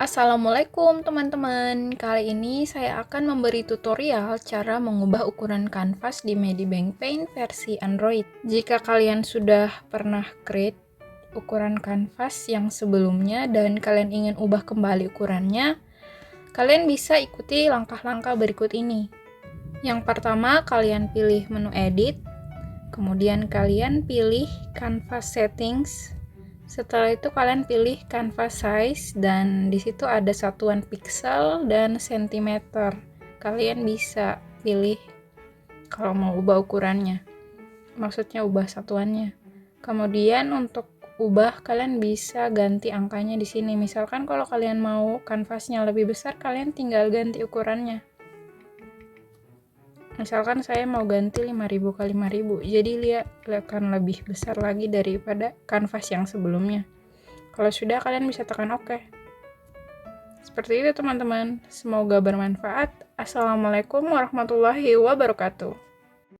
Assalamualaikum teman-teman. Kali ini saya akan memberi tutorial cara mengubah ukuran kanvas di Medibank Paint versi Android. Jika kalian sudah pernah create ukuran kanvas yang sebelumnya dan kalian ingin ubah kembali ukurannya, kalian bisa ikuti langkah-langkah berikut ini. Yang pertama, kalian pilih menu edit, kemudian kalian pilih canvas settings. Setelah itu kalian pilih canvas size dan di situ ada satuan pixel dan sentimeter. Kalian bisa pilih kalau mau ubah ukurannya. Maksudnya ubah satuannya. Kemudian untuk ubah kalian bisa ganti angkanya di sini. Misalkan kalau kalian mau kanvasnya lebih besar, kalian tinggal ganti ukurannya. Misalkan saya mau ganti 5000 x 5000, jadi lihat akan lebih besar lagi daripada kanvas yang sebelumnya. Kalau sudah, kalian bisa tekan OK. Seperti itu teman-teman, semoga bermanfaat. Assalamualaikum warahmatullahi wabarakatuh.